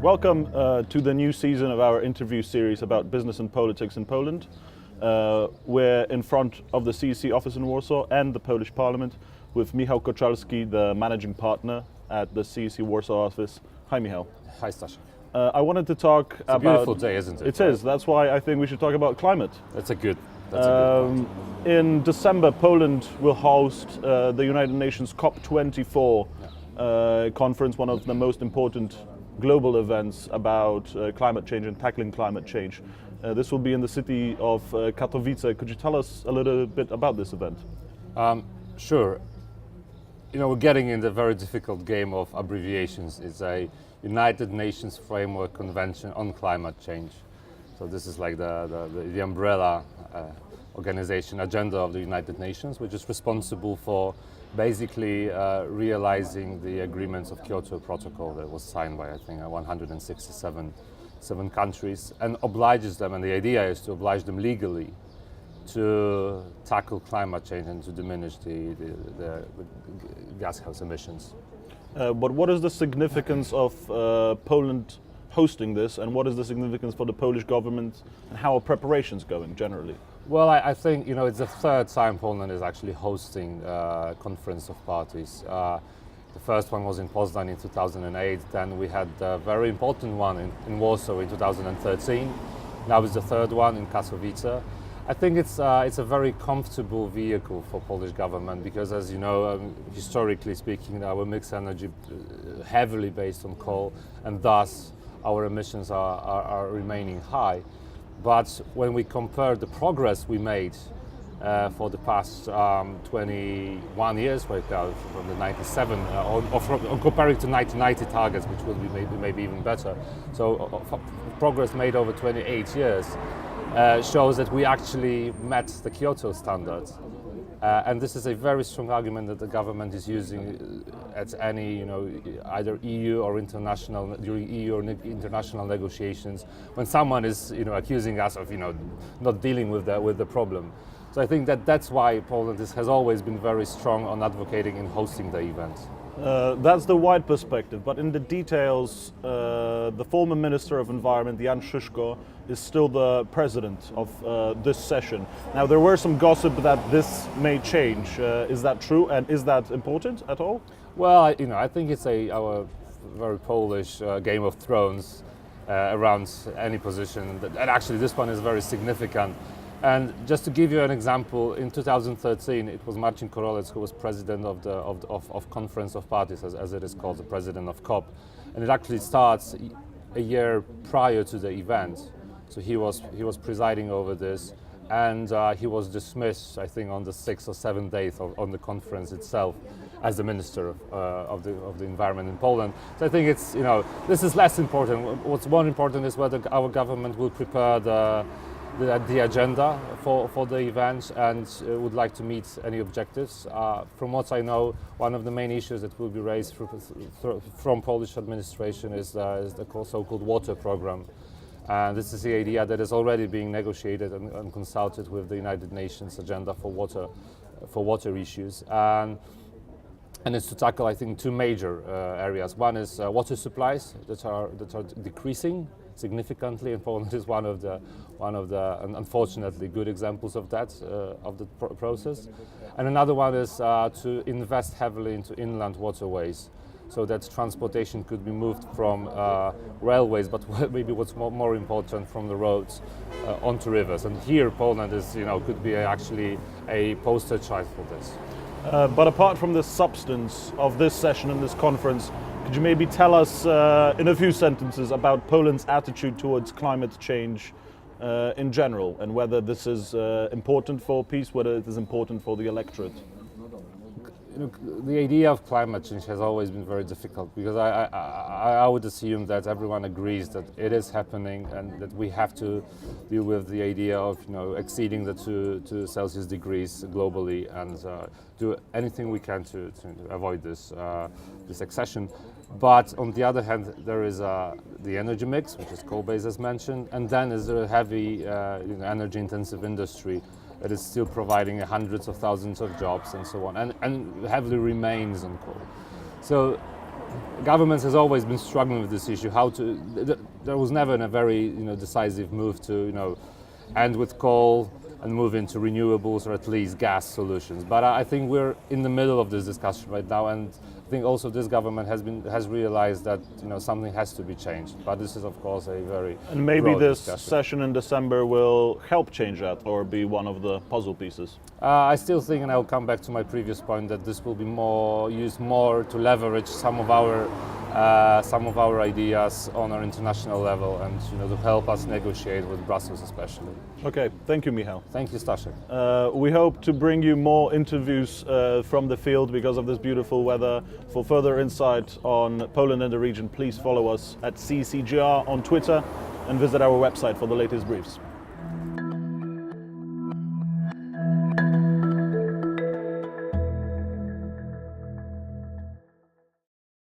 Welcome to the new season of our interview series about business and politics in Poland. We're in front of the CEC office in Warsaw and the Polish Parliament with Michał Koczalski, the managing partner at the CEC Warsaw office. Hi, Michał. Hi, Staszek. I wanted to talk about... It's a beautiful day, isn't it? It is. That's why I think we should talk about climate. That's a good point. In December, Poland will host the United Nations COP24 conference, one of the most important global events about climate change and tackling climate change. This will be in the city of Katowice. Could you tell us a little bit about this event? Sure. You know, we're getting in the very difficult game of abbreviations. It's a United Nations Framework Convention on Climate Change. So this is like the umbrella organization agenda of the United Nations, which is responsible for basically realizing the agreements of Kyoto Protocol that was signed by, I think, 167 countries, and obliges them, and the idea is to oblige them legally to tackle climate change and to diminish the gas emissions. But what is the significance of Poland hosting this, and what is the significance for the Polish government, and how are preparations going generally? Well, I think, you know, it's the third time Poland is actually hosting a conference of parties. The first one was in Poznan in 2008, then we had a very important one in Warsaw in 2013. Now it's the third one in Katowice. I think it's a very comfortable vehicle for Polish government because, as you know, historically speaking, our mixed energy heavily based on coal, and thus our emissions are remaining high. But when we compare the progress we made for the past 21 years right now, from the 97, on comparing to 1990 targets, which will be maybe even better. So progress made over 28 years shows that we actually met the Kyoto standards. And this is a very strong argument that the government is using at any, you know, either EU or international, during EU or international negotiations, when someone is, you know, accusing us of, you know, not dealing with the problem. So I think that's why Poland has always been very strong on advocating and hosting the event. That's the wide perspective, but in the details, the former Minister of Environment, Jan Szyszko, is still the president of this session. Now, there were some gossip that this may change. Is that true, and is that important at all? Well, I think it's our very Polish Game of Thrones around any position, and actually this one is very significant. And just to give you an example, in 2013, it was Marcin Korolec who was president of Conference of Parties, as it is called, the president of COP. And it actually starts a year prior to the event. So he was presiding over this, and he was dismissed, I think, on the 6th or 7th day on the conference itself as the Minister of the Environment in Poland. So I think it's, you know, this is less important. What's more important is whether our government will prepare the agenda for the event and would like to meet any objectives. From what I know, one of the main issues that will be raised from Polish administration is the so-called water program. And this is the idea that is already being negotiated and consulted with the United Nations agenda for water issues. And it's to tackle, I think, two major areas. One is water supplies that are decreasing significantly, and Poland is one of the unfortunately good examples of that of the process. And another one is to invest heavily into inland waterways, so that transportation could be moved from railways, but maybe what's more important, from the roads onto rivers. And here, Poland is, you know, could be actually a poster child for this. But apart from the substance of this session and this conference, could you maybe tell us in a few sentences about Poland's attitude towards climate change in general, and whether this is important for peace, whether it is important for the electorate? You know, the idea of climate change has always been very difficult, because I would assume that everyone agrees that it is happening and that we have to deal with the idea of, you know, exceeding the 2 Celsius degrees globally, and do anything we can to avoid this accession. But on the other hand, there is the energy mix, which is coal-based, as mentioned, and then is a heavy energy-intensive industry that is still providing hundreds of thousands of jobs and so on, and heavily remains on coal. So governments has always been struggling with this issue. There was never a very decisive move to end with coal and move into renewables or at least gas solutions. But I think we're in the middle of this discussion right now, and I think also this government has realized that something has to be changed. But this is of course a very and maybe broad this discussion. session in December will help change that or be one of the puzzle pieces. I still think, and I'll come back to my previous point, that this will be used more to leverage some of our ideas on our international level, and to help us negotiate with Brussels especially. Okay, thank you, Michał. Thank you, Staszek. We hope to bring you more interviews from the field because of this beautiful weather. For further insight on Poland and the region, please follow us at CCGR on Twitter and visit our website for the latest briefs.